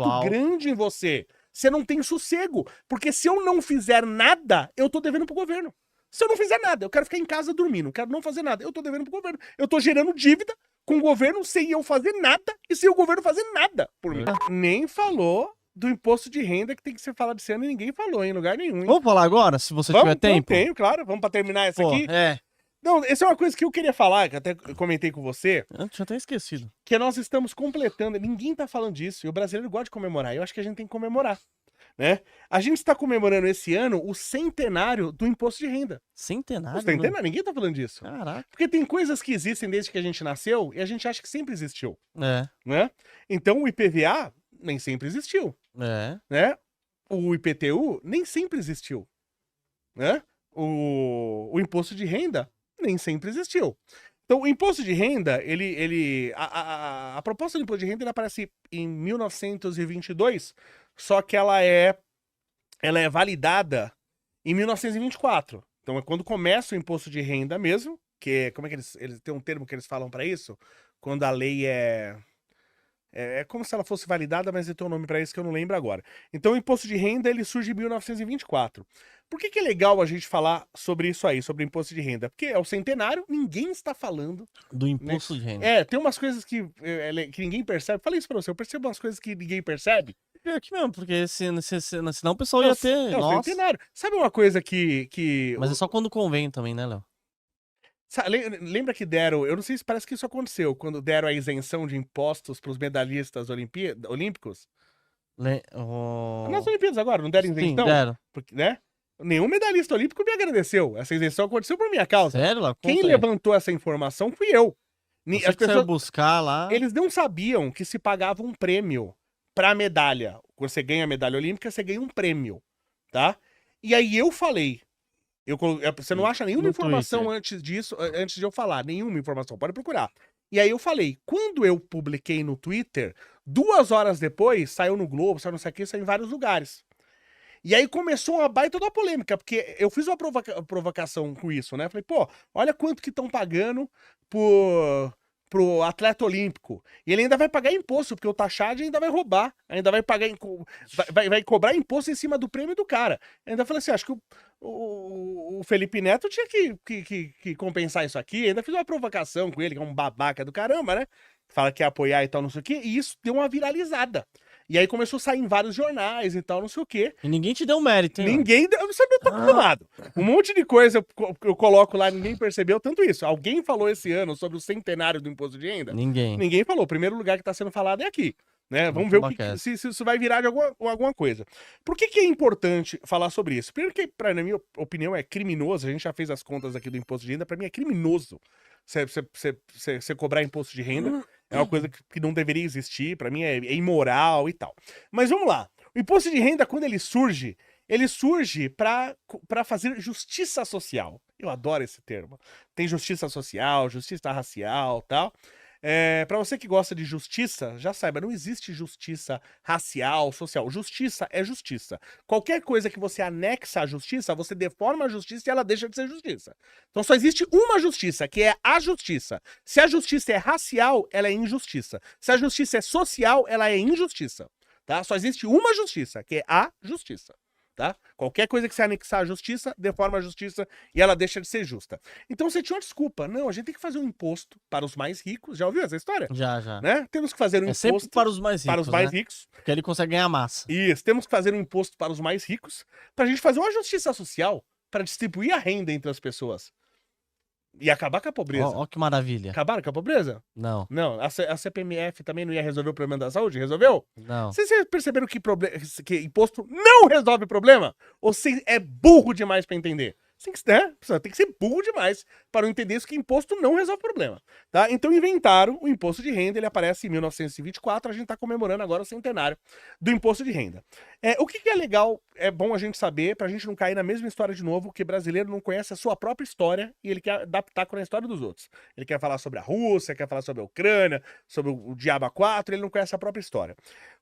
muito grande em você. Você não tem sossego. Porque se eu não fizer nada, eu tô devendo pro governo. Se eu não fizer nada, eu quero ficar em casa dormindo, não quero não fazer nada, eu tô devendo pro governo. Eu tô gerando dívida com o governo sem eu fazer nada e sem o governo fazer nada por mim. Nem falou do imposto de renda que tem que ser falado esse ano e ninguém falou em lugar nenhum. Hein? Vamos falar agora, se você tiver tempo? Tenho, claro. Vamos pra terminar essa aqui. É. Não, essa é uma coisa que eu queria falar, que até comentei com você. Eu tinha até esquecido. Que nós estamos completando, ninguém tá falando disso, e o brasileiro gosta de comemorar. Eu acho que a gente tem que comemorar. Né? A gente está comemorando esse ano o centenário do imposto de renda. Centenário? O centenário? Ninguém tá falando disso. Caraca. Porque tem coisas que existem desde que a gente nasceu e a gente acha que sempre existiu. É. Né? Então o IPVA nem sempre existiu. É. Né? O IPTU nem sempre existiu. Né? O imposto de renda nem sempre existiu. Então, o imposto de renda, a proposta do imposto de renda, ele aparece em 1922, só que ela é validada em 1924. Então, é quando começa o imposto de renda mesmo, que é, como é que eles têm um termo que eles falam para isso? Quando a lei é como se ela fosse validada, mas tem um nome para isso que eu não lembro agora. Então, o imposto de renda, ele surge em 1924. Por que é legal a gente falar sobre isso aí, sobre o imposto de renda? Porque é o centenário, ninguém está falando do imposto de renda. Tem umas coisas que ninguém percebe. Falei isso pra você, eu percebo umas coisas que ninguém percebe. É aqui mesmo, porque senão o pessoal ia ter... É o centenário. Sabe uma coisa que... Mas é só quando convém também, né, Léo? Lembra que deram, eu não sei se parece que isso aconteceu, quando deram a isenção de impostos pros medalhistas olímpicos? Nas Olimpíadas agora, não deram isenção? Sim, deram. Porque, né? Nenhum medalhista olímpico me agradeceu. Essa isenção aconteceu por minha causa. Sério, Léo? Quem levantou essa informação fui eu. As pessoas buscar lá. Eles não sabiam que se pagava um prêmio pra medalha. Quando você ganha a medalha olímpica, você ganha um prêmio, tá? E aí eu falei, você não acha nenhuma informação antes disso, antes de eu falar, nenhuma informação, pode procurar. E aí eu falei, quando eu publiquei no Twitter, 2 horas depois, saiu no Globo, saiu não sei o que, saiu em vários lugares. E aí começou uma baita da polêmica, porque eu fiz uma provocação com isso, né? Falei, pô, olha quanto que estão pagando pro atleta olímpico. E ele ainda vai pagar imposto, porque o taxado ainda vai roubar, ainda vai pagar, vai cobrar imposto em cima do prêmio do cara. Ainda falei assim, acho que o Felipe Neto tinha que compensar isso aqui. Ainda fiz uma provocação com ele, que é um babaca do caramba, né? Fala que ia apoiar e tal, não sei o quê. E isso deu uma viralizada. E aí começou a sair em vários jornais e tal, não sei o quê. E ninguém te deu mérito, hein? Ninguém deu, eu sabia, eu tô acostumado. Um monte de coisa eu coloco lá, ninguém percebeu tanto isso. Alguém falou esse ano sobre o centenário do imposto de renda? Ninguém. Ninguém falou. O primeiro lugar que tá sendo falado é aqui. Né? Vamos ver se isso vai virar de alguma coisa. Por que é importante falar sobre isso? Primeiro que, na minha opinião, é criminoso. A gente já fez as contas aqui do imposto de renda. Pra mim é criminoso você cobrar imposto de renda. É uma coisa que não deveria existir. Pra mim é imoral e tal. Mas vamos lá. O imposto de renda, quando ele surge pra fazer justiça social. Eu adoro esse termo. Tem justiça social, justiça racial e tal. Pra você que gosta de justiça, já saiba, não existe justiça racial, social. Justiça é justiça. Qualquer coisa que você anexa à justiça, você deforma a justiça e ela deixa de ser justiça. Então só existe uma justiça, que é a justiça. Se a justiça é racial, ela é injustiça. Se a justiça é social, ela é injustiça. Tá? Só existe uma justiça, que é a justiça. Tá? Qualquer coisa que você anexar à justiça, deforma a justiça e ela deixa de ser justa. Então você tinha uma desculpa. Não, a gente tem que fazer um imposto para os mais ricos. Já ouviu essa história? Já. Né? Temos que fazer um imposto sempre para os mais ricos. Para os mais ricos. Porque ele consegue ganhar massa. Isso, temos que fazer um imposto para os mais ricos para a gente fazer uma justiça social para distribuir a renda entre as pessoas. E acabar com a pobreza. Ó, que maravilha. Acabaram com a pobreza? Não. Não. A CPMF também não ia resolver o problema da saúde? Resolveu? Não. Vocês perceberam que imposto não resolve problema? Ou você é burro demais pra entender? Tem que ser burro demais para entender isso, que imposto não resolve problema. Tá? Então inventaram o imposto de renda, ele aparece em 1924, a gente está comemorando agora o centenário do imposto de renda. O que é legal, é bom a gente saber, pra gente não cair na mesma história de novo, que brasileiro não conhece a sua própria história e ele quer adaptar com a história dos outros. Ele quer falar sobre a Rússia, quer falar sobre a Ucrânia, sobre o Diabo 4, ele não conhece a própria história.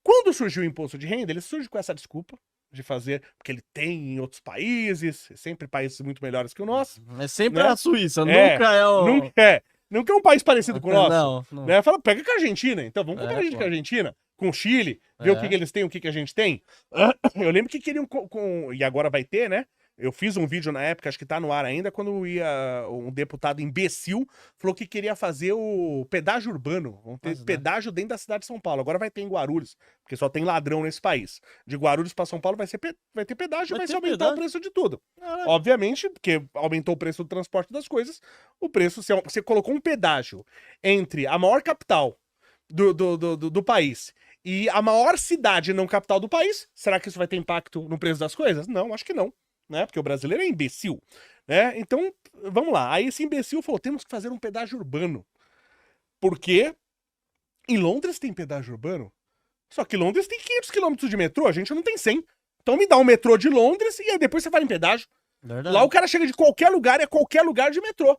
Quando surgiu o imposto de renda, ele surge com essa desculpa de fazer, porque ele tem em outros países, sempre países muito melhores que o nosso. É sempre né? a Suíça, nunca é o... Nunca é um país parecido com o nosso. Não. Né? Fala, pega com a Argentina, então vamos comparar a gente com a Argentina. com o Chile, ver o que eles têm, o que a gente tem. Eu lembro que queriam e agora vai ter, né? Eu fiz um vídeo na época, acho que tá no ar ainda, quando um deputado imbecil falou que queria fazer o pedágio urbano. Vão ter pedágio dentro da cidade de São Paulo. Agora vai ter em Guarulhos, porque só tem ladrão nesse país. De Guarulhos pra São Paulo vai ter pedágio e vai se aumentar o preço de tudo. Obviamente, porque aumentou o preço do transporte das coisas, o preço, você colocou um pedágio entre a maior capital do país e a maior cidade não capital do país, será que isso vai ter impacto no preço das coisas? Não, acho que não. Né? Porque o brasileiro é imbecil, né? Então, vamos lá. Aí esse imbecil falou, temos que fazer um pedágio urbano. Porque em Londres tem pedágio urbano, só que Londres tem 500 quilômetros de metrô, a gente não tem 100. Então me dá um metrô de Londres e aí depois você vai em pedágio. Verdade. Lá o cara chega de qualquer lugar, é qualquer lugar de metrô.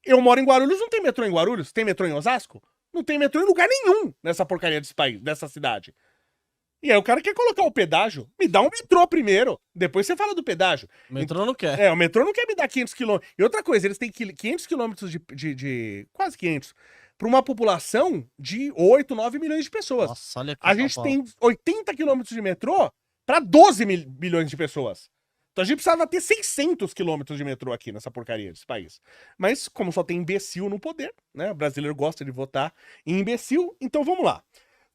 Eu moro em Guarulhos, não tem metrô em Guarulhos? Tem metrô em Osasco? Não tem metrô em lugar nenhum nessa porcaria desse país, dessa cidade. E aí o cara quer colocar o pedágio, me dá um metrô primeiro, depois você fala do pedágio. O metrô não quer. O metrô não quer me dar 500 quilômetros. E outra coisa, eles têm 500 quilômetros quase 500, para uma população de 8, 9 milhões de pessoas. Nossa, olha que a gente tem 80 quilômetros de metrô para 12 milhões de pessoas. Então a gente precisava ter 600 quilômetros de metrô aqui nessa porcaria desse país. Mas como só tem imbecil no poder, né? O brasileiro gosta de votar em imbecil, então vamos lá.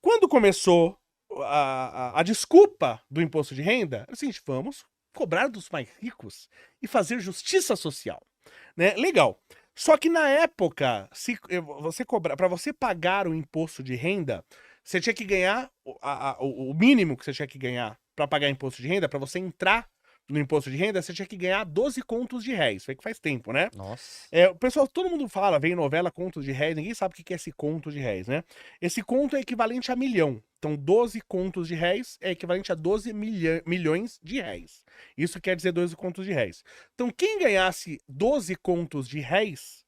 Quando começou a desculpa do imposto de renda, é o seguinte, vamos cobrar dos mais ricos e fazer justiça social, né? Legal. Só que na época, para você pagar o imposto de renda, você tinha que ganhar o mínimo que você tinha que ganhar para pagar imposto de renda, para você entrar no imposto de renda, você tinha que ganhar 12 contos de réis. Foi que faz tempo, né? Nossa. O pessoal, todo mundo fala, vem novela contos de réis, ninguém sabe o que é esse conto de réis, né? Esse conto é equivalente a 1 milhão. Então, 12 contos de réis é equivalente a 12 milhões de réis. Isso quer dizer 12 contos de réis. Então, quem ganhasse 12 contos de réis,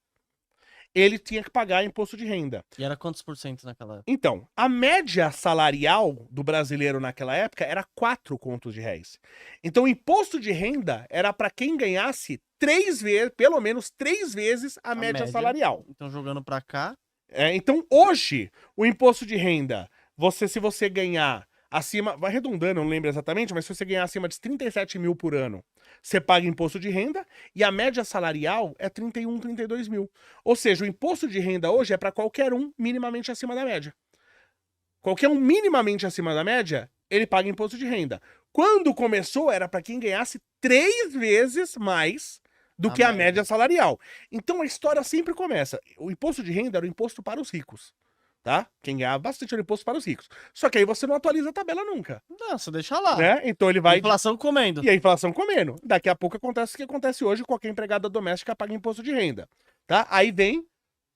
ele tinha que pagar imposto de renda. E era quantos por cento naquela época? Então, a média salarial do brasileiro naquela época era 4 contos de réis. Então, o imposto de renda era para quem ganhasse 3 vezes, pelo menos 3 vezes a média salarial. Então, jogando para cá. Então, hoje, o imposto de renda, se você ganhar acima, vai arredondando, eu não lembro exatamente, mas se você ganhar acima de 37 mil por ano, você paga imposto de renda e a média salarial é 31, 32 mil. Ou seja, o imposto de renda hoje é para qualquer um minimamente acima da média. Qualquer um minimamente acima da média, ele paga imposto de renda. Quando começou, era para quem ganhasse 3 vezes mais do que a média salarial. Então a história sempre começa. O imposto de renda era o imposto para os ricos. Tá? Quem ganhava bastante era o imposto para os ricos. Só que aí você não atualiza a tabela nunca. Não, você deixa lá. Né? Então ele vai... A inflação comendo. E a inflação comendo. Daqui a pouco acontece o que acontece hoje, qualquer empregada doméstica paga imposto de renda. Tá? Aí vem...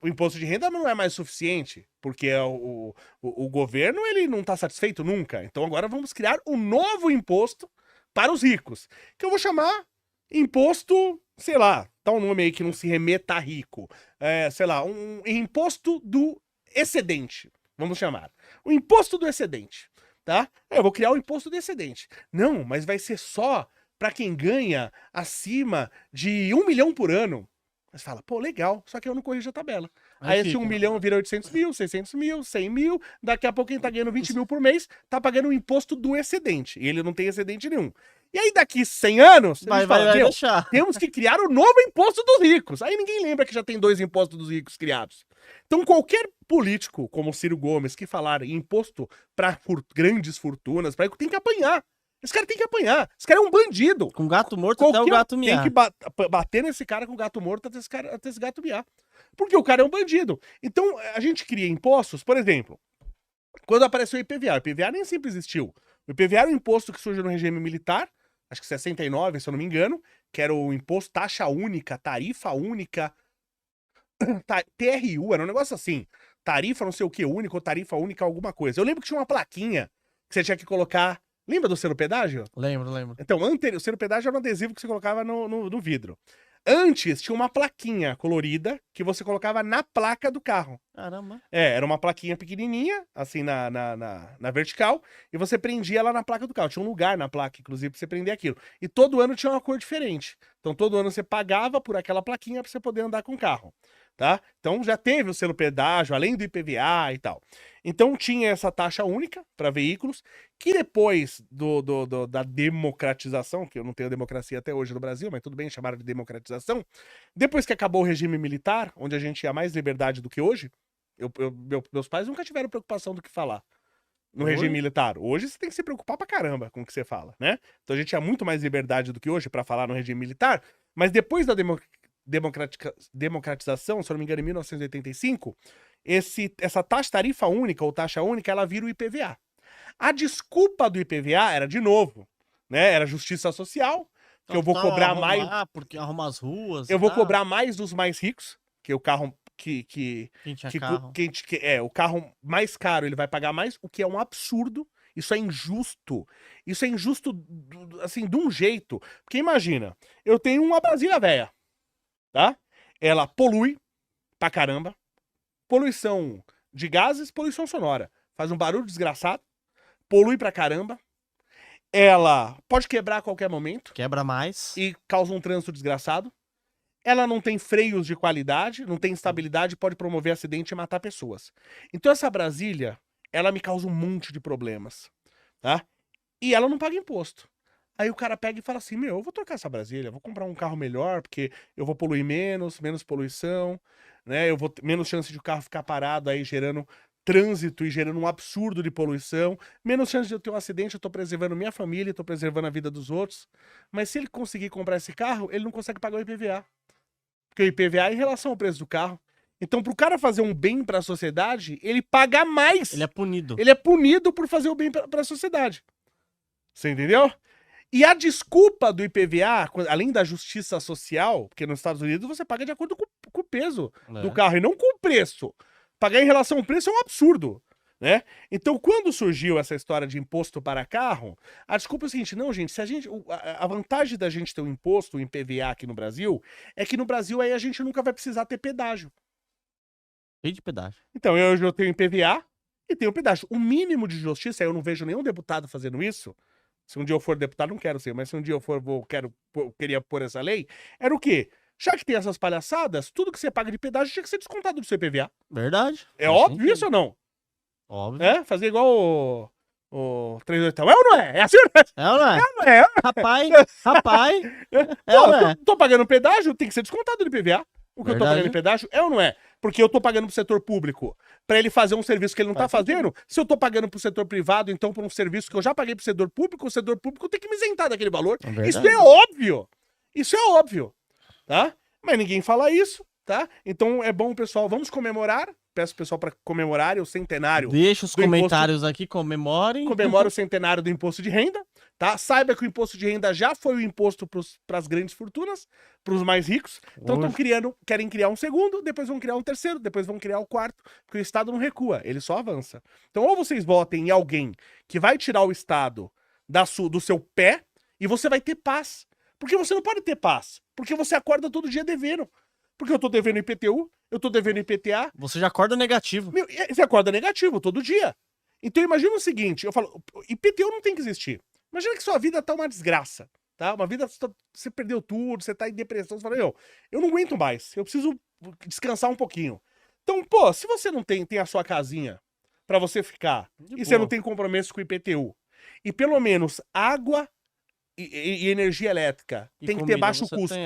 O imposto de renda não é mais suficiente, porque o governo ele não está satisfeito nunca. Então agora vamos criar um novo imposto para os ricos, que eu vou chamar imposto, sei lá, tá um nome aí que não se remeta a rico. Sei lá, um imposto do excedente, vamos chamar. O imposto do excedente, tá? Eu vou criar o imposto do excedente. Não, mas vai ser só para quem ganha acima de 1 milhão por ano. Mas fala, pô, legal, só que eu não corrijo a tabela. Aí esse 1 milhão vira 800 mil, 600 mil, 100 mil, daqui a pouco quem tá ganhando 20 mil por mês, tá pagando o imposto do excedente. E ele não tem excedente nenhum. E aí daqui 100 anos, vai deixar. Temos que criar o novo imposto dos ricos. Aí ninguém lembra que já tem 2 impostos dos ricos criados. Então qualquer político, como o Ciro Gomes, que falar em imposto para grandes fortunas, tem que apanhar. Esse cara tem que apanhar. Esse cara é um bandido. Com gato morto até o gato miar. Tem que bater nesse cara com gato morto até esse gato miar. Porque o cara é um bandido. Então, a gente cria impostos, por exemplo, quando apareceu o IPVA. O IPVA nem sempre existiu. O IPVA era um imposto que surgiu no regime militar, acho que 69, se eu não me engano, que era o imposto taxa única, tarifa única, TRU, era um negócio assim. Tarifa não sei o que único, ou tarifa única alguma coisa. Eu lembro que tinha uma plaquinha que você tinha que colocar... Lembra do selo pedágio? Lembro. Então, o selo pedágio era um adesivo que você colocava no vidro. Antes, tinha uma plaquinha colorida que você colocava na placa do carro. Caramba. Era uma plaquinha pequenininha, assim, na vertical, e você prendia ela na placa do carro. Tinha um lugar na placa, inclusive, pra você prender aquilo. E todo ano tinha uma cor diferente. Então, todo ano você pagava por aquela plaquinha pra você poder andar com o carro. tá? Então já teve o selo pedágio, além do IPVA e tal. Então tinha essa taxa única para veículos, que depois da democratização, que eu não tenho democracia até hoje no Brasil, mas tudo bem, chamaram de democratização, depois que acabou o regime militar, onde a gente tinha mais liberdade do que hoje, meus pais nunca tiveram preocupação do que falar no regime militar. Hoje você tem que se preocupar pra caramba com o que você fala, né? Então a gente tinha muito mais liberdade do que hoje para falar no regime militar, mas depois da democratização, se eu não me engano, em 1985, essa taxa tarifa única ou taxa única, ela vira o IPVA. A desculpa do IPVA era, de novo, né? Era justiça social, que eu vou cobrar mais... porque arruma as ruas. Eu vou cobrar mais dos mais ricos, que o carro... o carro mais caro ele vai pagar mais, o que é um absurdo. Isso é injusto. Isso é injusto, assim, de um jeito. Porque imagina, eu tenho uma Brasília velha, tá? Ela polui pra caramba. Poluição de gases, poluição sonora. Faz um barulho desgraçado. Polui pra caramba. Ela pode quebrar a qualquer momento. Quebra mais. E causa um trânsito desgraçado. Ela não tem freios de qualidade, não tem estabilidade, pode promover acidente e matar pessoas. Então essa Brasília, ela me causa um monte de problemas, tá? E ela não paga imposto. Aí o cara pega e fala assim, eu vou trocar essa Brasília, vou comprar um carro melhor, porque eu vou poluir menos poluição, né? Eu vou ter menos chance de o carro ficar parado aí gerando trânsito e gerando um absurdo de poluição, menos chance de eu ter um acidente, eu tô preservando minha família, tô preservando a vida dos outros. Mas se ele conseguir comprar esse carro, ele não consegue pagar o IPVA. Porque o IPVA é em relação ao preço do carro. Então, pro cara fazer um bem pra sociedade, ele paga mais. Ele é punido. Ele é punido por fazer o bem pra sociedade. Você entendeu? E a desculpa do IPVA, além da justiça social, porque nos Estados Unidos você paga de acordo com o peso do carro e não com o preço. Pagar em relação ao preço é um absurdo, né? Então, quando surgiu essa história de imposto para carro, a desculpa é o seguinte, não, gente, se a vantagem da gente ter um imposto, um IPVA aqui no Brasil, é que no Brasil aí a gente nunca vai precisar ter pedágio. Cheio de pedágio. Então, eu tenho IPVA e tenho pedágio. O mínimo de justiça, eu não vejo nenhum deputado fazendo isso. Se um dia eu for deputado, não quero ser, mas se um dia eu for, queria pôr essa lei, era o quê? Já que tem essas palhaçadas, tudo que você paga de pedágio tinha que ser descontado do seu IPVA. Verdade. É óbvio isso ou não? Óbvio. É? Fazer igual o 38. É ou não é? É assim ou não é? É ou não é? É ou não é? Rapaz. É ou não é? Tô pagando pedágio, tem que ser descontado do IPVA. O que eu tô pagando de pedágio é ou não é? Porque eu tô pagando pro setor público pra ele fazer um serviço que ele não tá fazendo. Se eu tô pagando pro setor privado, então por um serviço que eu já paguei pro setor público, o setor público tem que me isentar daquele valor. Isso é óbvio. Isso é óbvio. Tá? Mas ninguém fala isso, tá? Então é bom, pessoal, vamos comemorar. Peço o pessoal para comemorarem o centenário. Deixa os comentários aqui, comemorem. Comemora o centenário do imposto de renda, tá? Saiba que o imposto de renda já foi o imposto para as grandes fortunas, para os mais ricos. Então querem criar um segundo, depois vão criar um terceiro, depois vão criar o quarto, porque o Estado não recua, ele só avança. Então ou vocês votem em alguém que vai tirar o Estado do seu pé e você vai ter paz. Porque você não pode ter paz, porque você acorda todo dia devendo. Porque eu tô devendo IPTU, eu tô devendo IPTA. Você já acorda negativo. Você acorda negativo todo dia. Então imagina o seguinte, eu falo, IPTU não tem que existir. Imagina que sua vida tá uma desgraça, tá? Uma vida, você perdeu tudo, você tá em depressão, você fala, eu não aguento mais, eu preciso descansar um pouquinho. Então, pô, se você não tem a sua casinha pra você ficar, e você não tem compromisso com o IPTU, e pelo menos água e energia elétrica tem que ter baixo custo.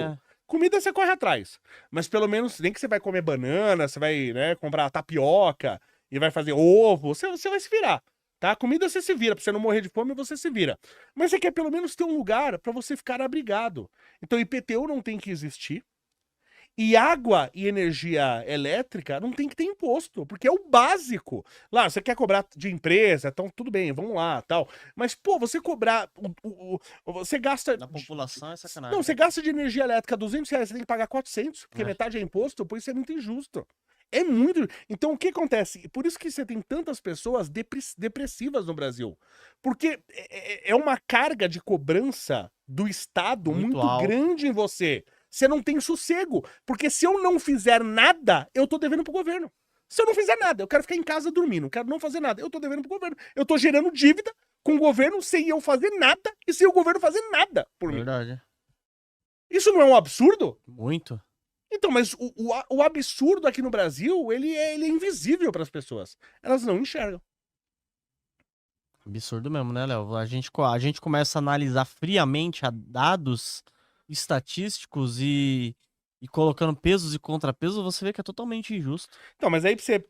Comida você corre atrás, mas pelo menos nem que você vai comer banana, você vai, né, comprar tapioca e vai fazer ovo, você vai se virar, tá? Comida você se vira, pra você não morrer de fome você se vira. Mas você quer pelo menos ter um lugar pra você ficar abrigado. Então IPTU não tem que existir. E água e energia elétrica não tem que ter imposto, porque é o básico. Lá, você quer cobrar de empresa, então tudo bem, vamos lá, tal. Mas, pô, você cobrar... você gasta... Na população é sacanagem. Não, você gasta de energia elétrica R$200, você tem que pagar 400, porque metade é imposto, por isso é muito injusto. É muito... Então, o que acontece? Por isso que você tem tantas pessoas depressivas no Brasil. Porque é uma carga de cobrança do Estado muito grande em você. Você não tem sossego, porque se eu não fizer nada, eu tô devendo pro governo. Se eu não fizer nada, eu quero ficar em casa dormindo, não quero não fazer nada, eu tô devendo pro governo. Eu tô gerando dívida com o governo sem eu fazer nada e sem o governo fazer nada por mim. Verdade. Isso não é um absurdo? Muito. Então, mas o absurdo aqui no Brasil, ele é invisível para as pessoas. Elas não enxergam. Absurdo mesmo, né, Léo? A gente começa a analisar friamente dados estatísticos e colocando pesos e contrapesos, você vê que é totalmente injusto. Então, mas aí pra você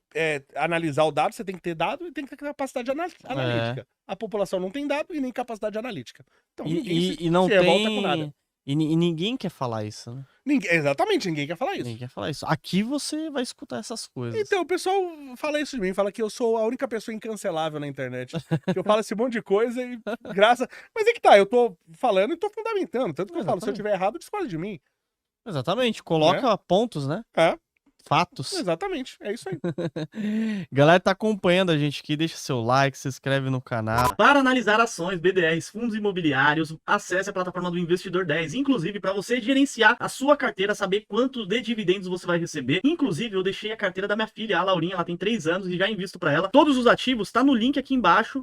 analisar o dado, você tem que ter dado e tem que ter capacidade analítica. A população não tem dado e nem capacidade analítica. Então, ninguém não tem revolta com nada. E ninguém quer falar isso, né? Exatamente, ninguém quer falar isso. Ninguém quer falar isso. Aqui você vai escutar essas coisas. Então, o pessoal fala isso de mim, fala que eu sou a única pessoa incancelável na internet. Que eu falo esse monte de coisa e graça. Mas é que tá, eu tô falando e tô fundamentando. Tanto que eu falo, se eu tiver errado, discorda de mim. Exatamente, coloca pontos, né? Fatos. Exatamente, é isso aí. Galera tá acompanhando a gente aqui, deixa seu like, se inscreve no canal. Para analisar ações, BDRs, fundos imobiliários, acesse a plataforma do Investidor 10. Inclusive, para você gerenciar a sua carteira, saber quanto de dividendos você vai receber. Inclusive, eu deixei a carteira da minha filha, a Laurinha, ela tem 3 anos e já invisto para ela. Todos os ativos tá no link aqui embaixo.